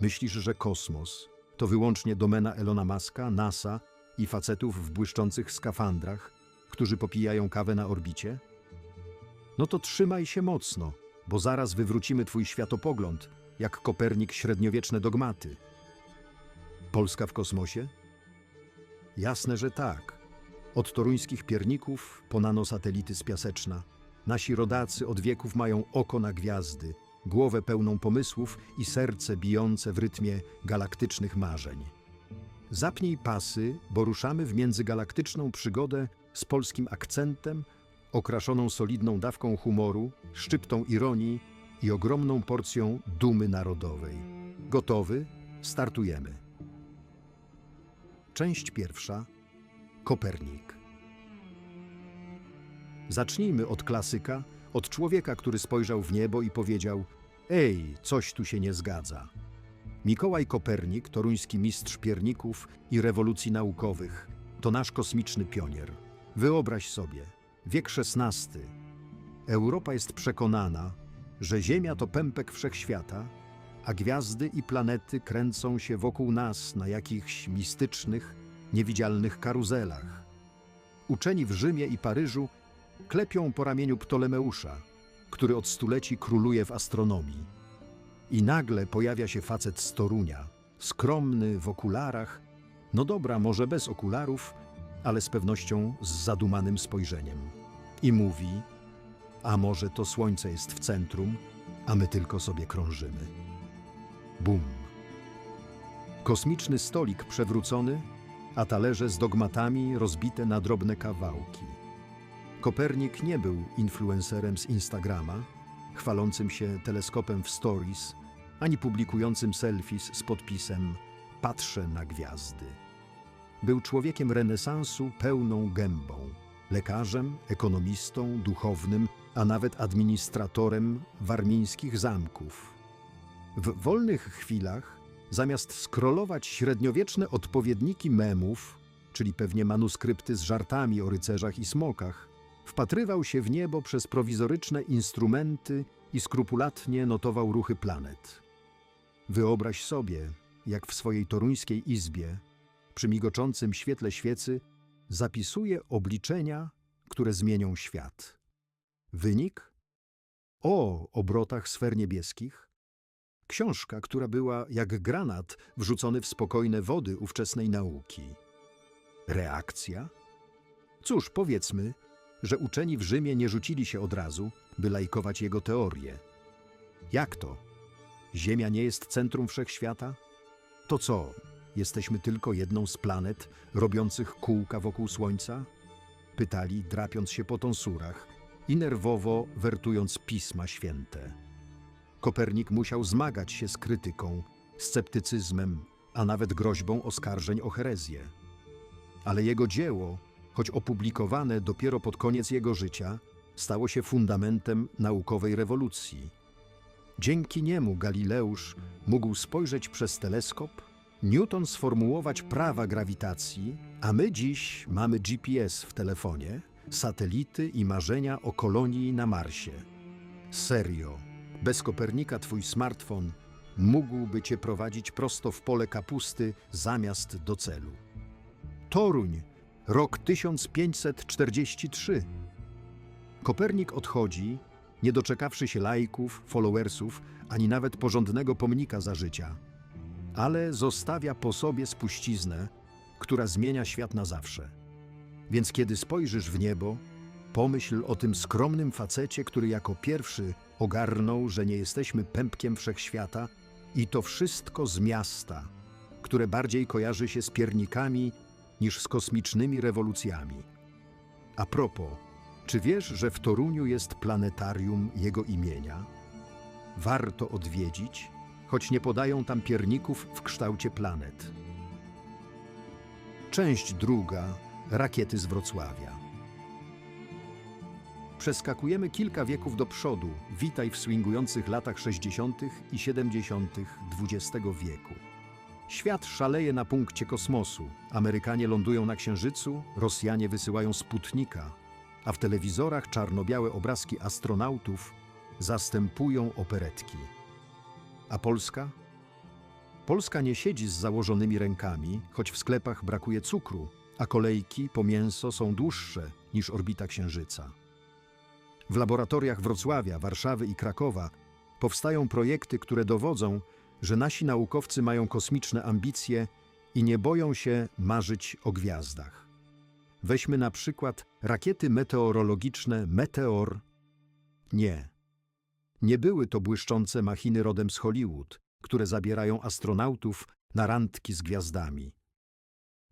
Myślisz, że kosmos to wyłącznie domena Elona Muska, NASA i facetów w błyszczących skafandrach, którzy popijają kawę na orbicie? No to trzymaj się mocno, bo zaraz wywrócimy twój światopogląd, jak Kopernik średniowieczne dogmaty. Polska w kosmosie? Jasne, że tak. Od toruńskich pierników po nanosatelity z Piaseczna. Nasi rodacy od wieków mają oko na gwiazdy, głowę pełną pomysłów i serce bijące w rytmie galaktycznych marzeń. Zapnij pasy, bo ruszamy w międzygalaktyczną przygodę z polskim akcentem, okraszoną solidną dawką humoru, szczyptą ironii i ogromną porcją dumy narodowej. Gotowy? Startujemy. Część pierwsza. Kopernik. Zacznijmy od klasyka, od człowieka, który spojrzał w niebo i powiedział: „Ej, coś tu się nie zgadza”. Mikołaj Kopernik, toruński mistrz pierników i rewolucji naukowych, to nasz kosmiczny pionier. Wyobraź sobie, wiek XVI. Europa jest przekonana, że Ziemia to pępek wszechświata, a gwiazdy i planety kręcą się wokół nas na jakichś mistycznych, niewidzialnych karuzelach. Uczeni w Rzymie i Paryżu klepią po ramieniu Ptolemeusza, który od stuleci króluje w astronomii. I nagle pojawia się facet z Torunia, skromny, w okularach, no dobra, może bez okularów, ale z pewnością z zadumanym spojrzeniem. I mówi: a może to słońce jest w centrum, a my tylko sobie krążymy. Bum. Kosmiczny stolik przewrócony, a talerze z dogmatami rozbite na drobne kawałki. Kopernik nie był influencerem z Instagrama, chwalącym się teleskopem w stories, ani publikującym selfies z podpisem „Patrzę na gwiazdy”. Był człowiekiem renesansu pełną gębą, lekarzem, ekonomistą, duchownym, a nawet administratorem warmińskich zamków. W wolnych chwilach, zamiast scrollować średniowieczne odpowiedniki memów, czyli pewnie manuskrypty z żartami o rycerzach i smokach, wpatrywał się w niebo przez prowizoryczne instrumenty i skrupulatnie notował ruchy planet. Wyobraź sobie, jak w swojej toruńskiej izbie, przy migoczącym świetle świecy, zapisuje obliczenia, które zmienią świat. Wynik? O obrotach sfer niebieskich. Książka, która była jak granat wrzucony w spokojne wody ówczesnej nauki. Reakcja? Cóż, powiedzmy, że uczeni w Rzymie nie rzucili się od razu, by lajkować jego teorię. Jak to? Ziemia nie jest centrum wszechświata? To co, jesteśmy tylko jedną z planet robiących kółka wokół Słońca? Pytali, drapiąc się po tonsurach i nerwowo wertując Pisma Święte. Kopernik musiał zmagać się z krytyką, sceptycyzmem, a nawet groźbą oskarżeń o herezję. Ale jego dzieło, choć opublikowane dopiero pod koniec jego życia, stało się fundamentem naukowej rewolucji. Dzięki niemu Galileusz mógł spojrzeć przez teleskop, Newton sformułować prawa grawitacji, a my dziś mamy GPS w telefonie, satelity i marzenia o kolonii na Marsie. Serio, bez Kopernika twój smartfon mógłby cię prowadzić prosto w pole kapusty zamiast do celu. Toruń, rok 1543. Kopernik odchodzi, nie doczekawszy się lajków, followersów, ani nawet porządnego pomnika za życia. Ale zostawia po sobie spuściznę, która zmienia świat na zawsze. Więc kiedy spojrzysz w niebo, pomyśl o tym skromnym facecie, który jako pierwszy ogarnął, że nie jesteśmy pępkiem wszechświata i to wszystko z miasta, które bardziej kojarzy się z piernikami niż z kosmicznymi rewolucjami. A propos, czy wiesz, że w Toruniu jest planetarium jego imienia? Warto odwiedzić, choć nie podają tam pierników w kształcie planet. Część druga. Rakiety z Wrocławia. Przeskakujemy kilka wieków do przodu. Witaj w swingujących latach 60. i 70. XX wieku. Świat szaleje na punkcie kosmosu. Amerykanie lądują na Księżycu, Rosjanie wysyłają Sputnika, a w telewizorach czarno-białe obrazki astronautów zastępują operetki. A Polska? Polska nie siedzi z założonymi rękami, choć w sklepach brakuje cukru, a kolejki po mięso są dłuższe niż orbita Księżyca. W laboratoriach Wrocławia, Warszawy i Krakowa powstają projekty, które dowodzą, że nasi naukowcy mają kosmiczne ambicje i nie boją się marzyć o gwiazdach. Weźmy na przykład rakiety meteorologiczne Meteor. Nie były to błyszczące machiny rodem z Hollywood, które zabierają astronautów na randki z gwiazdami.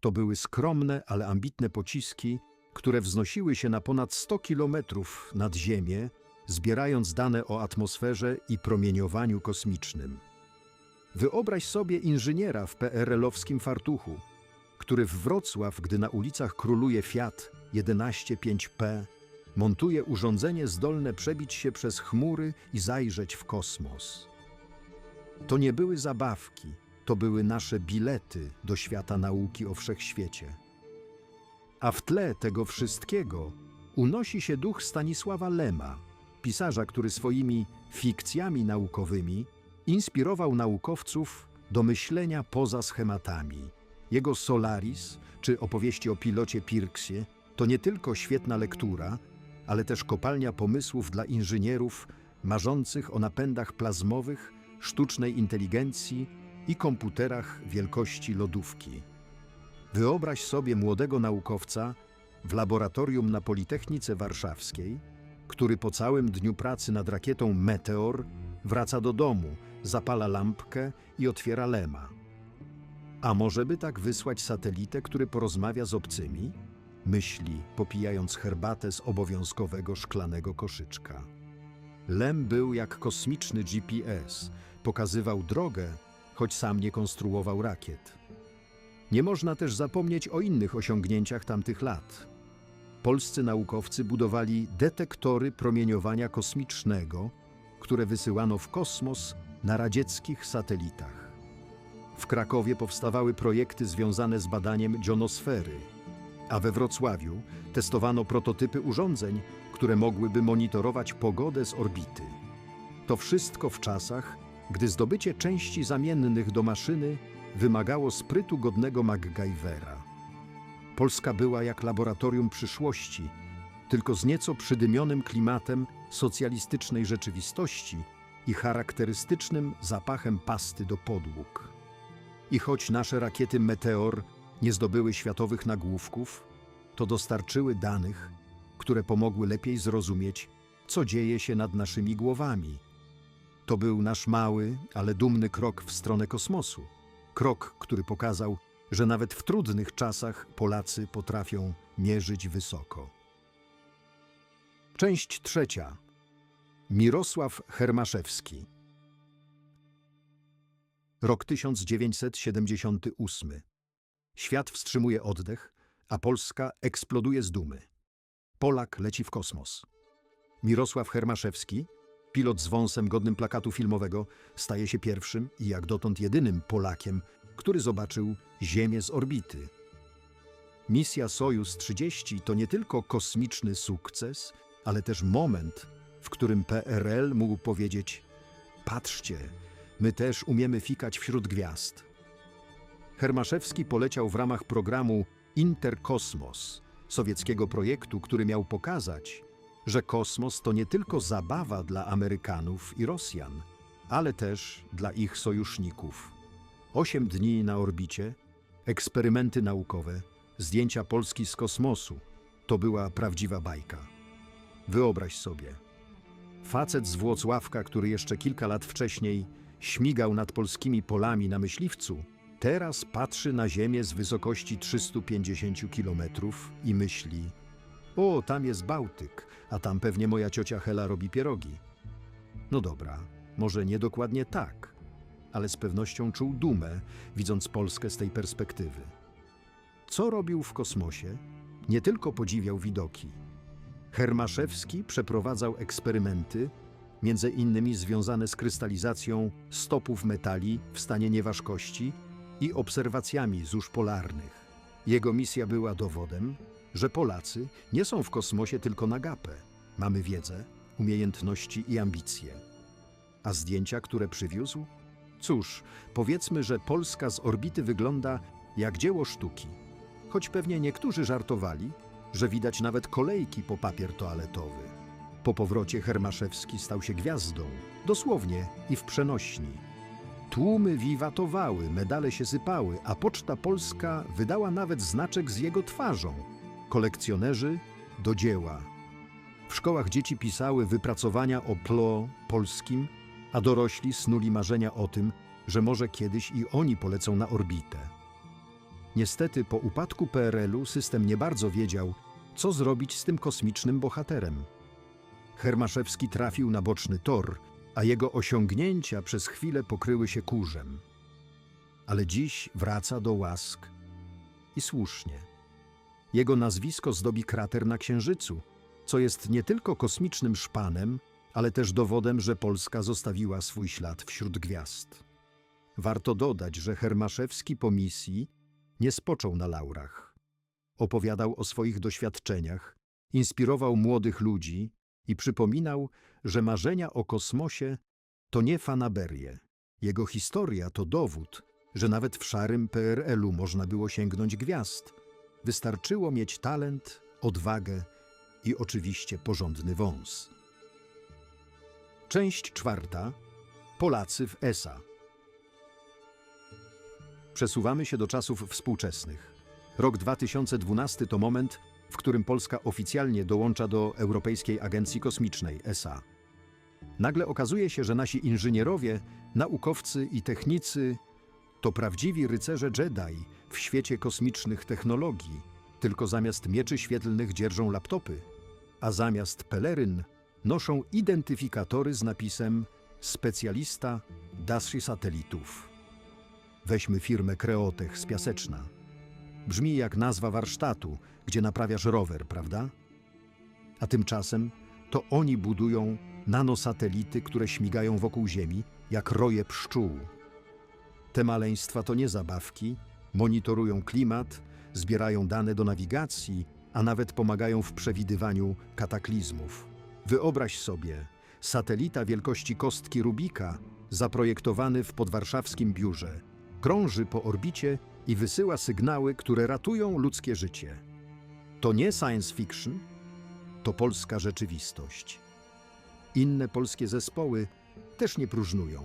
To były skromne, ale ambitne pociski, które wznosiły się na ponad 100 kilometrów nad Ziemię, zbierając dane o atmosferze i promieniowaniu kosmicznym. Wyobraź sobie inżyniera w PRL-owskim fartuchu, który w Wrocław, gdy na ulicach króluje Fiat 115P, montuje urządzenie zdolne przebić się przez chmury i zajrzeć w kosmos. To nie były zabawki, to były nasze bilety do świata nauki o wszechświecie. A w tle tego wszystkiego unosi się duch Stanisława Lema, pisarza, który swoimi fikcjami naukowymi inspirował naukowców do myślenia poza schematami. Jego Solaris, czy opowieści o pilocie Pirksie, to nie tylko świetna lektura, ale też kopalnia pomysłów dla inżynierów marzących o napędach plazmowych, sztucznej inteligencji i komputerach wielkości lodówki. Wyobraź sobie młodego naukowca w laboratorium na Politechnice Warszawskiej, który po całym dniu pracy nad rakietą Meteor wraca do domu, zapala lampkę i otwiera Lema. A może by tak wysłać satelitę, który porozmawia z obcymi? Myśli, popijając herbatę z obowiązkowego szklanego koszyczka. Lem był jak kosmiczny GPS, pokazywał drogę, choć sam nie konstruował rakiet. Nie można też zapomnieć o innych osiągnięciach tamtych lat. Polscy naukowcy budowali detektory promieniowania kosmicznego, które wysyłano w kosmos na radzieckich satelitach. W Krakowie powstawały projekty związane z badaniem ionosfery, a we Wrocławiu testowano prototypy urządzeń, które mogłyby monitorować pogodę z orbity. To wszystko w czasach, gdy zdobycie części zamiennych do maszyny wymagało sprytu godnego MacGyvera. Polska była jak laboratorium przyszłości, tylko z nieco przydymionym klimatem socjalistycznej rzeczywistości i charakterystycznym zapachem pasty do podłóg. I choć nasze rakiety Meteor nie zdobyły światowych nagłówków, to dostarczyły danych, które pomogły lepiej zrozumieć, co dzieje się nad naszymi głowami. To był nasz mały, ale dumny krok w stronę kosmosu. Krok, który pokazał, że nawet w trudnych czasach Polacy potrafią mierzyć wysoko. Część trzecia. Mirosław Hermaszewski. Rok 1978. Świat wstrzymuje oddech, a Polska eksploduje z dumy. Polak leci w kosmos. Mirosław Hermaszewski, pilot z wąsem godnym plakatu filmowego, staje się pierwszym i jak dotąd jedynym Polakiem, który zobaczył Ziemię z orbity. Misja Sojus 30 to nie tylko kosmiczny sukces, ale też moment, w którym PRL mógł powiedzieć: patrzcie, my też umiemy fikać wśród gwiazd. Hermaszewski poleciał w ramach programu Interkosmos, sowieckiego projektu, który miał pokazać, że kosmos to nie tylko zabawa dla Amerykanów i Rosjan, ale też dla ich sojuszników. 8 dni na orbicie, eksperymenty naukowe, zdjęcia Polski z kosmosu. To była prawdziwa bajka. Wyobraź sobie. Facet z Włocławka, który jeszcze kilka lat wcześniej śmigał nad polskimi polami na myśliwcu, teraz patrzy na Ziemię z wysokości 350 kilometrów i myśli: o, tam jest Bałtyk, a tam pewnie moja ciocia Hela robi pierogi. No dobra, może nie dokładnie tak, ale z pewnością czuł dumę, widząc Polskę z tej perspektywy. Co robił w kosmosie? Nie tylko podziwiał widoki. Hermaszewski przeprowadzał eksperymenty, między innymi związane z krystalizacją stopów metali w stanie nieważkości i obserwacjami zórz polarnych. Jego misja była dowodem, że Polacy nie są w kosmosie tylko na gapę. Mamy wiedzę, umiejętności i ambicje. A zdjęcia, które przywiózł? Cóż, powiedzmy, że Polska z orbity wygląda jak dzieło sztuki. Choć pewnie niektórzy żartowali, że widać nawet kolejki po papier toaletowy. Po powrocie Hermaszewski stał się gwiazdą, dosłownie i w przenośni. Tłumy wiwatowały, medale się sypały, a Poczta Polska wydała nawet znaczek z jego twarzą. Kolekcjonerzy do dzieła. W szkołach dzieci pisały wypracowania o PLO polskim, a dorośli snuli marzenia o tym, że może kiedyś i oni polecą na orbitę. Niestety po upadku PRL-u system nie bardzo wiedział, co zrobić z tym kosmicznym bohaterem. Hermaszewski trafił na boczny tor, a jego osiągnięcia przez chwilę pokryły się kurzem. Ale dziś wraca do łask i słusznie. Jego nazwisko zdobi krater na Księżycu, co jest nie tylko kosmicznym szpanem, ale też dowodem, że Polska zostawiła swój ślad wśród gwiazd. Warto dodać, że Hermaszewski po misji nie spoczął na laurach. Opowiadał o swoich doświadczeniach, inspirował młodych ludzi i przypominał, że marzenia o kosmosie to nie fanaberie. Jego historia to dowód, że nawet w szarym PRL-u można było sięgnąć gwiazd. Wystarczyło mieć talent, odwagę i oczywiście porządny wąs. Część czwarta. Polacy w ESA. Przesuwamy się do czasów współczesnych. Rok 2012 to moment, w którym Polska oficjalnie dołącza do Europejskiej Agencji Kosmicznej ESA. Nagle okazuje się, że nasi inżynierowie, naukowcy i technicy to prawdziwi rycerze Jedi w świecie kosmicznych technologii, tylko zamiast mieczy świetlnych dzierżą laptopy, a zamiast peleryn noszą identyfikatory z napisem specjalista daszy satelitów. Weźmy firmę Kreotech z Piaseczna. Brzmi jak nazwa warsztatu, gdzie naprawiasz rower, prawda? A tymczasem to oni budują nanosatelity, które śmigają wokół Ziemi jak roje pszczół. Te maleństwa to nie zabawki, monitorują klimat, zbierają dane do nawigacji, a nawet pomagają w przewidywaniu kataklizmów. Wyobraź sobie, satelita wielkości kostki Rubika, zaprojektowany w podwarszawskim biurze, krąży po orbicie i wysyła sygnały, które ratują ludzkie życie. To nie science fiction, to polska rzeczywistość. Inne polskie zespoły też nie próżnują.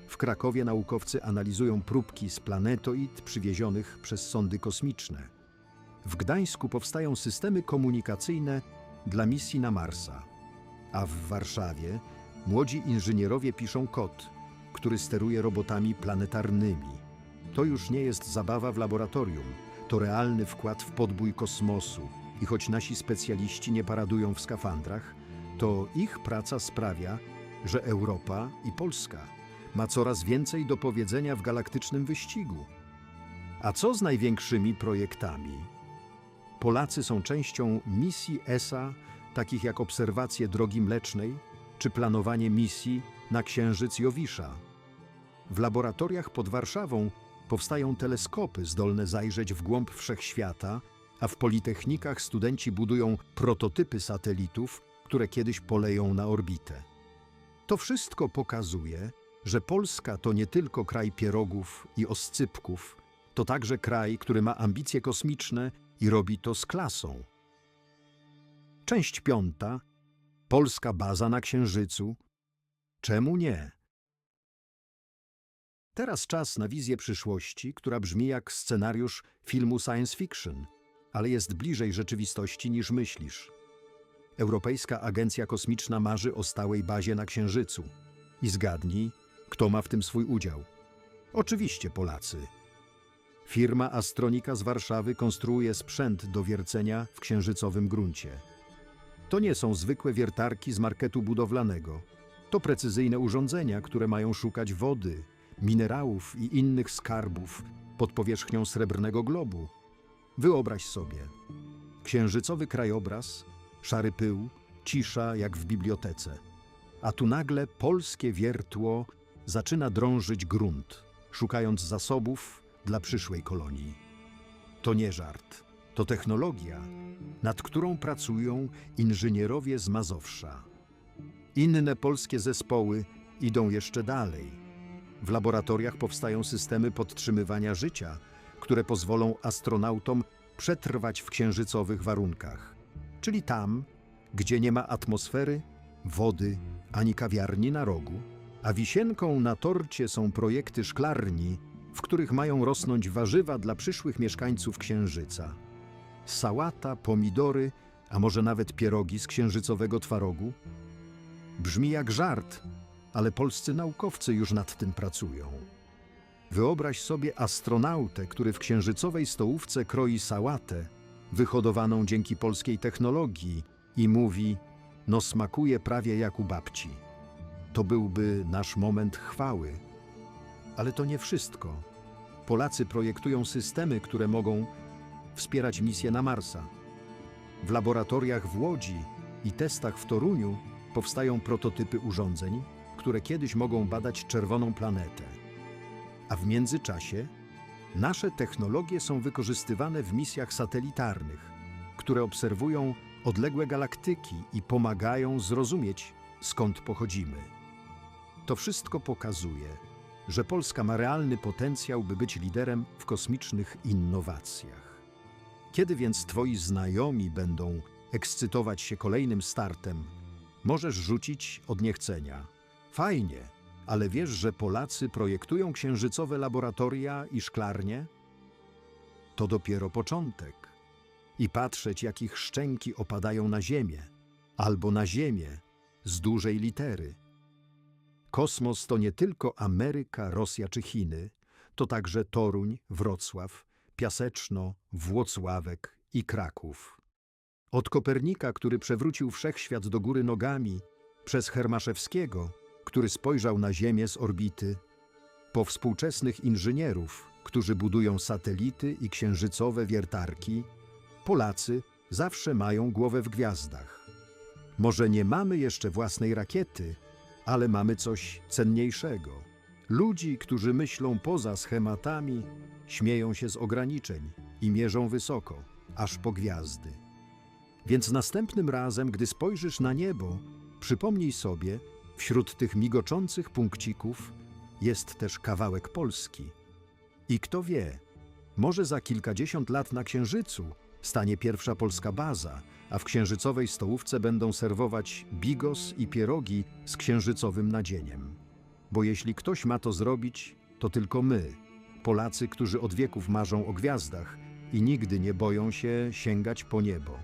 W Krakowie naukowcy analizują próbki z planetoid przywiezionych przez sondy kosmiczne. W Gdańsku powstają systemy komunikacyjne dla misji na Marsa. A w Warszawie młodzi inżynierowie piszą kod, który steruje robotami planetarnymi. To już nie jest zabawa w laboratorium, to realny wkład w podbój kosmosu. I choć nasi specjaliści nie paradują w skafandrach, to ich praca sprawia, że Europa i Polska ma coraz więcej do powiedzenia w galaktycznym wyścigu. A co z największymi projektami? Polacy są częścią misji ESA, takich jak obserwacje Drogi Mlecznej czy planowanie misji na Księżyc Jowisza. W laboratoriach pod Warszawą powstają teleskopy zdolne zajrzeć w głąb wszechświata, a w politechnikach studenci budują prototypy satelitów, które kiedyś poleją na orbitę. To wszystko pokazuje, że Polska to nie tylko kraj pierogów i oscypków, to także kraj, który ma ambicje kosmiczne i robi to z klasą. Część piąta. Polska baza na Księżycu. Czemu nie? Teraz czas na wizję przyszłości, która brzmi jak scenariusz filmu science fiction, ale jest bliżej rzeczywistości niż myślisz. Europejska Agencja Kosmiczna marzy o stałej bazie na Księżycu. I zgadnij, kto ma w tym swój udział. Oczywiście Polacy. Firma Astronika z Warszawy konstruuje sprzęt do wiercenia w księżycowym gruncie. To nie są zwykłe wiertarki z marketu budowlanego. To precyzyjne urządzenia, które mają szukać wody, minerałów i innych skarbów pod powierzchnią srebrnego globu. Wyobraź sobie. Księżycowy krajobraz, szary pył, cisza jak w bibliotece. A tu nagle polskie wiertło zaczyna drążyć grunt, szukając zasobów dla przyszłej kolonii. To nie żart, to technologia, nad którą pracują inżynierowie z Mazowsza. Inne polskie zespoły idą jeszcze dalej. W laboratoriach powstają systemy podtrzymywania życia, które pozwolą astronautom przetrwać w księżycowych warunkach. Czyli tam, gdzie nie ma atmosfery, wody ani kawiarni na rogu, a wisienką na torcie są projekty szklarni, w których mają rosnąć warzywa dla przyszłych mieszkańców Księżyca. Sałata, pomidory, a może nawet pierogi z księżycowego twarogu? Brzmi jak żart, ale polscy naukowcy już nad tym pracują. Wyobraź sobie astronautę, który w księżycowej stołówce kroi sałatę, wyhodowaną dzięki polskiej technologii i mówi: no smakuje prawie jak u babci. To byłby nasz moment chwały. Ale to nie wszystko. Polacy projektują systemy, które mogą wspierać misje na Marsa. W laboratoriach w Łodzi i testach w Toruniu powstają prototypy urządzeń, które kiedyś mogą badać czerwoną planetę. A w międzyczasie nasze technologie są wykorzystywane w misjach satelitarnych, które obserwują odległe galaktyki i pomagają zrozumieć, skąd pochodzimy. To wszystko pokazuje, że Polska ma realny potencjał, by być liderem w kosmicznych innowacjach. Kiedy więc twoi znajomi będą ekscytować się kolejnym startem, możesz rzucić od niechcenia. Fajnie, ale wiesz, że Polacy projektują księżycowe laboratoria i szklarnie? To dopiero początek. I patrzeć, jak ich szczęki opadają na ziemię, albo na ziemię z dużej litery. Kosmos to nie tylko Ameryka, Rosja czy Chiny, to także Toruń, Wrocław, Piaseczno, Włocławek i Kraków. Od Kopernika, który przewrócił wszechświat do góry nogami, przez Hermaszewskiego, który spojrzał na Ziemię z orbity, po współczesnych inżynierów, którzy budują satelity i księżycowe wiertarki, Polacy zawsze mają głowę w gwiazdach. Może nie mamy jeszcze własnej rakiety, ale mamy coś cenniejszego. Ludzi, którzy myślą poza schematami, śmieją się z ograniczeń i mierzą wysoko, aż po gwiazdy. Więc następnym razem, gdy spojrzysz na niebo, przypomnij sobie, wśród tych migoczących punkcików jest też kawałek Polski. I kto wie, może za kilkadziesiąt lat na Księżycu stanie pierwsza polska baza, a w księżycowej stołówce będą serwować bigos i pierogi z księżycowym nadzieniem. Bo jeśli ktoś ma to zrobić, to tylko my, Polacy, którzy od wieków marzą o gwiazdach i nigdy nie boją się sięgać po niebo.